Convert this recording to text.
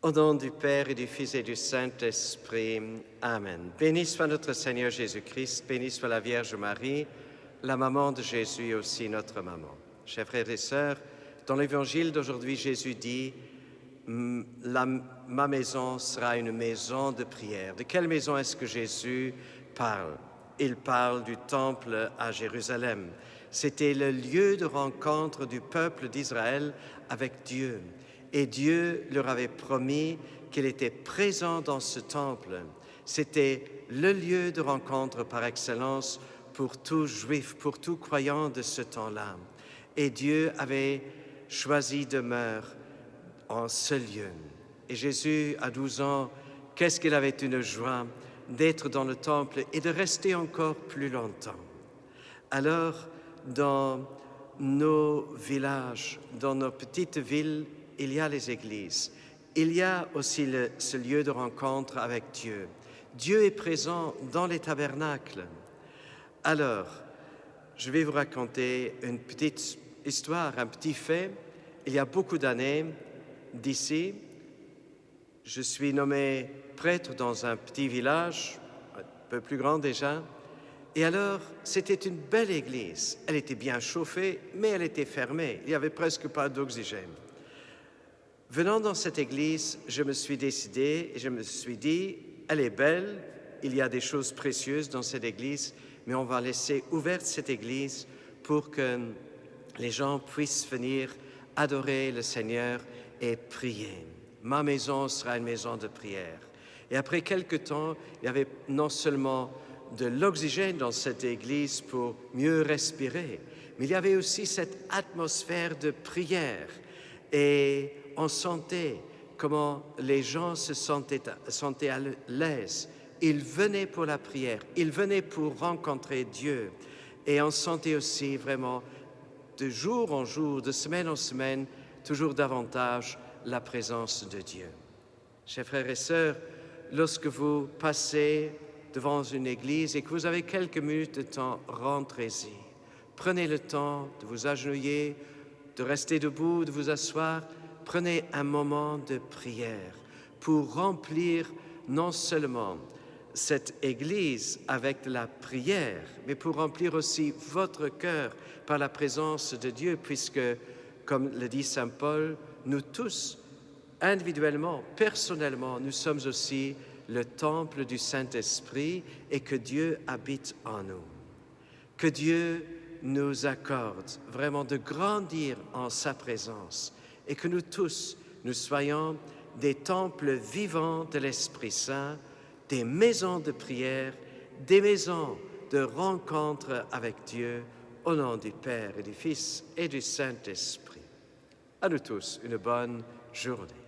Au nom du Père et du Fils et du Saint-Esprit. Amen. Béni soit notre Seigneur Jésus-Christ, béni soit la Vierge Marie, la maman de Jésus et aussi notre maman. Chers frères et sœurs, dans l'évangile d'aujourd'hui, Jésus dit « Ma maison sera une maison de prière ». De quelle maison est-ce que Jésus parle? Il parle du temple à Jérusalem. C'était le lieu de rencontre du peuple d'Israël avec Dieu. Et Dieu leur avait promis qu'il était présent dans ce temple. C'était le lieu de rencontre par excellence pour tout juif, pour tout croyant de ce temps-là. Et Dieu avait choisi demeure en ce lieu. Et Jésus, à 12 ans, qu'est-ce qu'il avait une joie d'être dans le temple et de rester encore plus longtemps. Alors, dans nos villages, dans nos petites villes, il y a les églises. Il y a aussi ce lieu de rencontre avec Dieu. Dieu est présent dans les tabernacles. Alors, je vais vous raconter une petite histoire, un petit fait. Il y a beaucoup d'années, d'ici, je suis nommé prêtre dans un petit village, un peu plus grand déjà. Et alors, c'était une belle église. Elle était bien chauffée, mais elle était fermée. Il n'y avait presque pas d'oxygène. Venant dans cette église, je me suis décidé et je me suis dit, elle est belle, il y a des choses précieuses dans cette église, mais on va laisser ouverte cette église pour que les gens puissent venir adorer le Seigneur et prier. Ma maison sera une maison de prière. Et après quelque temps, il y avait non seulement de l'oxygène dans cette église pour mieux respirer, mais il y avait aussi cette atmosphère de prière. Et on sentait comment les gens se sentaient à l'aise. Ils venaient pour la prière, ils venaient pour rencontrer Dieu. Et on sentait aussi vraiment, de jour en jour, de semaine en semaine, toujours davantage la présence de Dieu. Chers frères et sœurs, lorsque vous passez devant une église et que vous avez quelques minutes de temps, rentrez-y. Prenez le temps de vous agenouiller, de rester debout, de vous asseoir. Prenez un moment de prière pour remplir non seulement cette église avec la prière, mais pour remplir aussi votre cœur par la présence de Dieu, puisque, comme le dit saint Paul, nous tous, individuellement, personnellement, nous sommes aussi le temple du Saint-Esprit et que Dieu habite en nous. Que Dieu nous accorde vraiment de grandir en sa présence et que nous tous, nous soyons des temples vivants de l'Esprit Saint, des maisons de prière, des maisons de rencontre avec Dieu, au nom du Père et du Fils et du Saint-Esprit. À nous tous, une bonne journée.